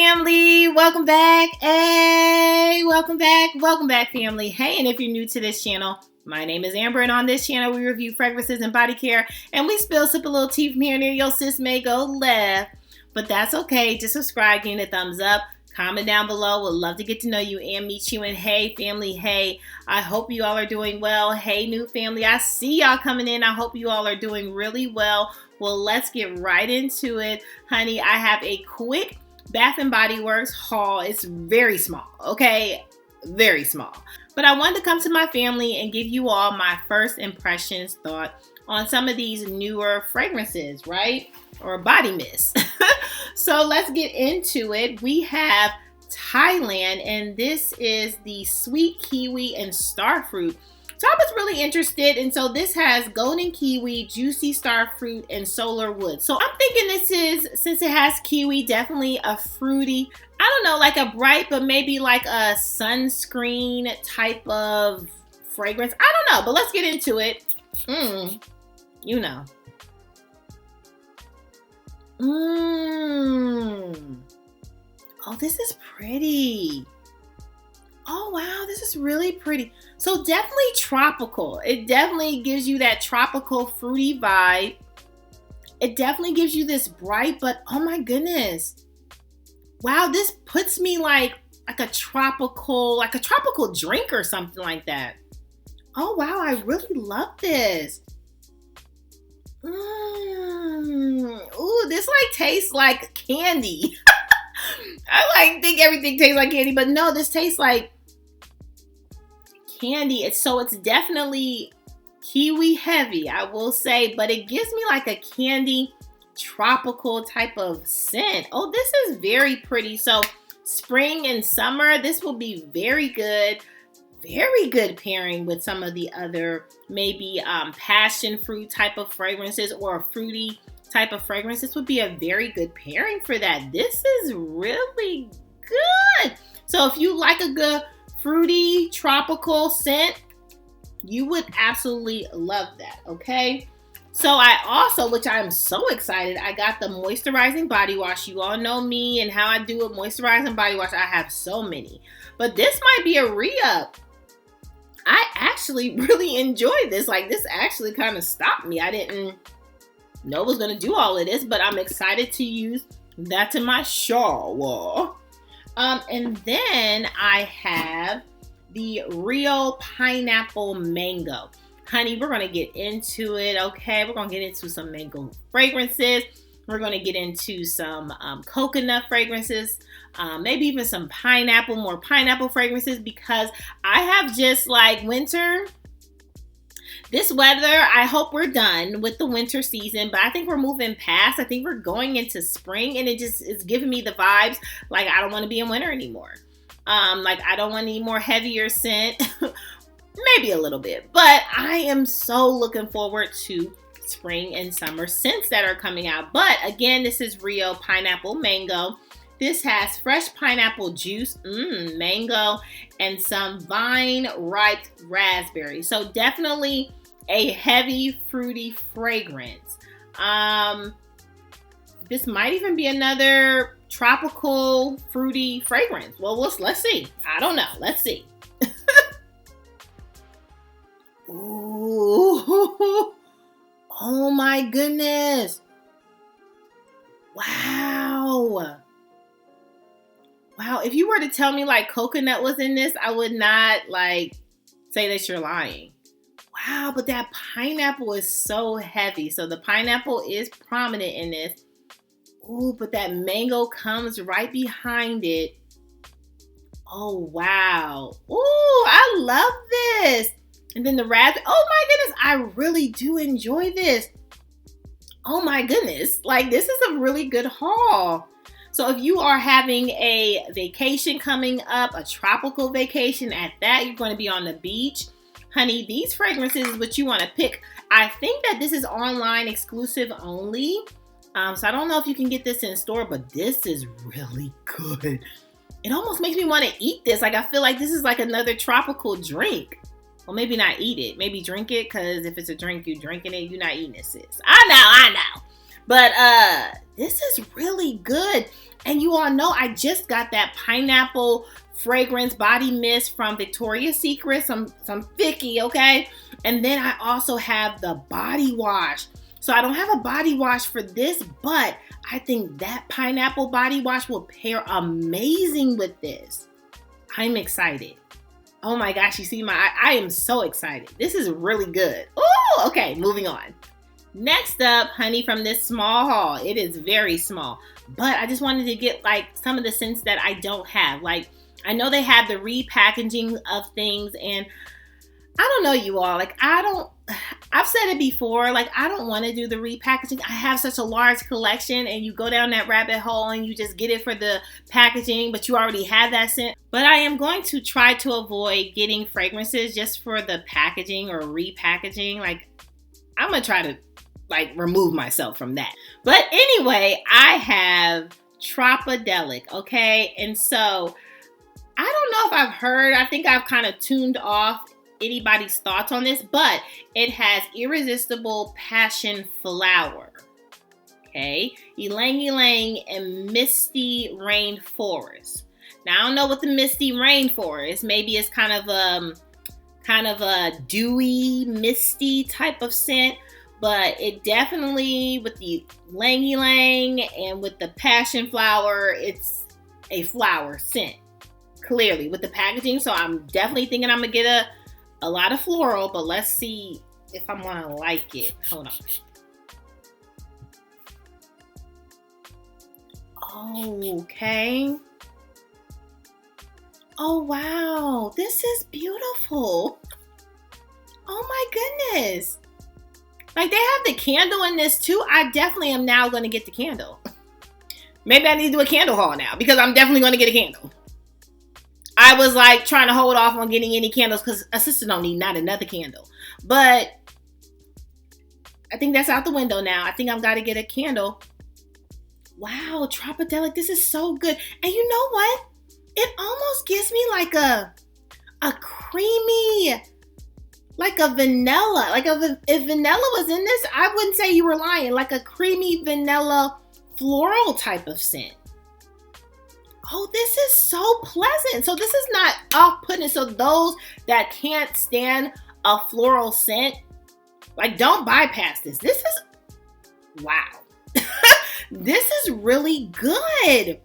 family, welcome back. Hey, welcome back family. Hey, and if you're new to this channel, my name is Amber, and on this channel we review fragrances and body care, and we sip a little tea from here and there. Your sis may go left, but that's okay. Just subscribe, give it a thumbs up, comment down below. Would love to get to know you and meet you. And hey family, hey, I hope you all are doing well. Hey new family, I see y'all coming in. I hope you all are doing really well. Well, let's get right into it. Honey, I have a quick Bath & Body Works haul. It's very small, okay? Very small. But I wanted to come to my family and give you all my first impressions, thought on some of these newer fragrances, right? Or body mist. So let's get into it. We have Thailand, and this is the Sweet Kiwi and Starfruit. So I was really interested, and so this has golden kiwi, juicy starfruit, and solar wood. So I'm thinking this is, since it has kiwi, definitely a fruity, I don't know, like a bright, but maybe like a sunscreen type of fragrance. I don't know, but let's get into it. You know. Oh, this is pretty. Oh, wow, this is really pretty. So definitely tropical. It definitely gives you that tropical fruity vibe. It definitely gives you this bright, but oh my goodness. Wow, this puts me like a tropical drink or something like that. Oh wow, I really love this. Ooh, this like tastes like candy. I think everything tastes like candy, but no, this tastes like candy. It's definitely kiwi heavy, I will say, but it gives me like a candy tropical type of scent. Oh, this is very pretty. So spring and summer, this will be very good pairing with some of the other maybe passion fruit type of fragrances or a fruity type of fragrance. This would be a very good pairing for that. This is really good. So if you like a good fruity tropical scent, you would absolutely love that, okay? So I also, which I'm so excited, I got the moisturizing body wash. You all know me and how I do a moisturizing body wash. I have so many, but this might be a re-up. I actually really enjoyed this. Like, this actually kind of stopped me. I didn't know it was going to do all of this, but I'm excited to use that in my shower. And then I have the Rio Pineapple Mango. Honey, we're going to get into it, okay? We're going to get into some mango fragrances. We're going to get into some coconut fragrances, maybe even some more pineapple fragrances, because I have just like winter. This weather, I hope we're done with the winter season, but I think we're moving past. I think we're going into spring, and it's giving me the vibes like I don't want to be in winter anymore. Like I don't want any more heavier scent, maybe a little bit, but I am so looking forward to spring and summer scents that are coming out. But again, this is Rio Pineapple Mango. This has fresh pineapple juice, mango, and some vine-ripe raspberry. So definitely a heavy, fruity fragrance. This might even be another tropical, fruity fragrance. Well, let's see. I don't know. Let's see. Ooh. Oh my goodness. Wow. Wow, if you were to tell me like coconut was in this, I would not like say that you're lying. Wow, but that pineapple is so heavy. So the pineapple is prominent in this. Ooh, but that mango comes right behind it. Oh, wow. Ooh, I love this. And then the raspberry. Oh my goodness, I really do enjoy this. Oh my goodness, like this is a really good haul. So if you are having a vacation coming up, a tropical vacation at that, you're going to be on the beach. Honey, these fragrances is what you want to pick. I think that this is online exclusive only. So I don't know if you can get this in store, but this is really good. It almost makes me want to eat this. Like I feel like this is like another tropical drink. Well, maybe not eat it. Maybe drink it, because if it's a drink, you drinking it, you're not eating it, sis. I know. But this is really good. And you all know I just got that pineapple fragrance body mist from Victoria's Secret, some Vicky, okay? And then I also have the body wash. So I don't have a body wash for this, but I think that pineapple body wash will pair amazing with this. I'm excited. Oh my gosh, you see I am so excited. This is really good. Oh, okay, moving on. Next up, honey, from this small haul. It is very small, but I just wanted to get like some of the scents that I don't have. Like, I know they have the repackaging of things, and I don't know, you all, like, I've said it before, like, I don't want to do the repackaging. I have such a large collection, and you go down that rabbit hole and you just get it for the packaging, but you already have that scent. But I am going to try to avoid getting fragrances just for the packaging or repackaging. Like, I'm going to try to, like, remove myself from that. But anyway, I have Tropidelic, okay? And so, I don't know if I've heard, I think I've kind of tuned off anybody's thoughts on this, but it has Irresistible Passion Flower, okay, Ylang Ylang, and Misty Rainforest. Now I don't know what the Misty Rainforest. Maybe it's kind of a dewy, misty type of scent, but it definitely, with the Ylang Ylang and with the Passion Flower, it's a flower scent. Clearly with the packaging, so I'm definitely thinking I'm gonna get a lot of floral, but let's see if I'm gonna like it. Hold on. Okay. Oh wow, this is beautiful. Oh my goodness. Like, they have the candle in this too. I definitely am now gonna get the candle. Maybe I need to do a candle haul now, because I'm definitely gonna get a candle. I was like trying to hold off on getting any candles because a sister don't need not another candle. But I think that's out the window now. I think I've got to get a candle. Wow, Tropidelic, this is so good. And you know what? It almost gives me like a creamy, like a vanilla. Like if vanilla was in this, I wouldn't say you were lying. Like a creamy vanilla floral type of scent. Oh, this is so pleasant. So this is not off-putting. So those that can't stand a floral scent, like, don't bypass this. This is, wow. This is really good.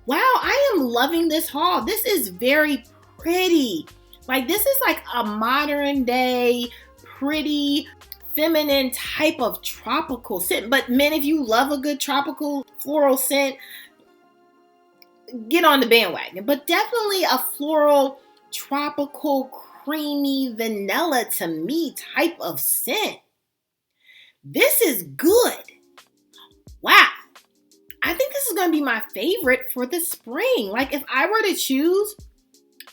Wow, I am loving this haul. This is very pretty. Like, this is like a modern day, pretty, feminine type of tropical scent. But men, if you love a good tropical floral scent, get on the bandwagon. But definitely a floral, tropical, creamy, vanilla to me type of scent. This is good. Wow. I think this is going to be my favorite for the spring. Like, if I were to choose,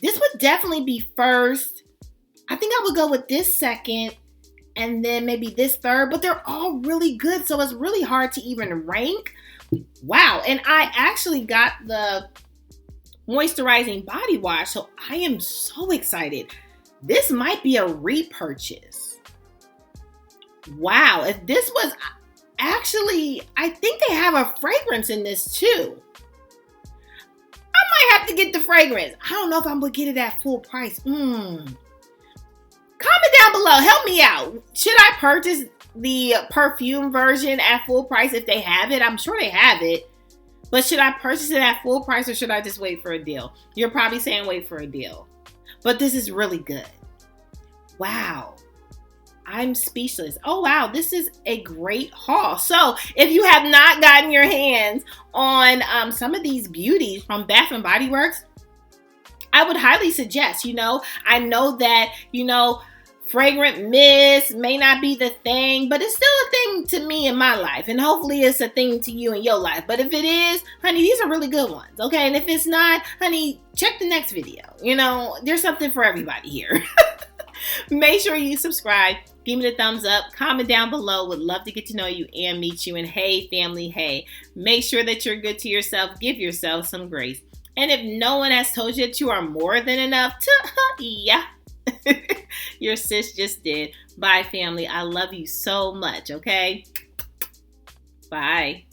this would definitely be first. I think I would go with this second, and then maybe this third. But they're all really good, so it's really hard to even rank. Wow. And I actually got the Moisturizing body wash, so I am so excited. This might be a repurchase. Wow. If this was actually, I think they have a fragrance in this too. I might have to get the fragrance. I don't know if I'm gonna get it at full price. Comment down below. Help me out. Should I purchase the perfume version at full price if they have it? I'm sure they have it. But should I purchase it at full price, or should I just wait for a deal? You're probably saying wait for a deal. But this is really good. Wow. I'm speechless. Oh, wow. This is a great haul. So if you have not gotten your hands on some of these beauties from Bath & Body Works, I would highly suggest, I know that, fragrant mist may not be the thing, but it's still a thing to me in my life. And hopefully it's a thing to you in your life. But if it is, honey, these are really good ones. Okay. And if it's not, honey, check the next video. There's something for everybody here. Make sure you subscribe. Give me the thumbs up. Comment down below. Would love to get to know you and meet you. And hey, family, hey, make sure that you're good to yourself. Give yourself some grace. And if no one has told you that you are more than enough, yeah. Your sis just did. Bye, family. I love you so much, okay? Bye.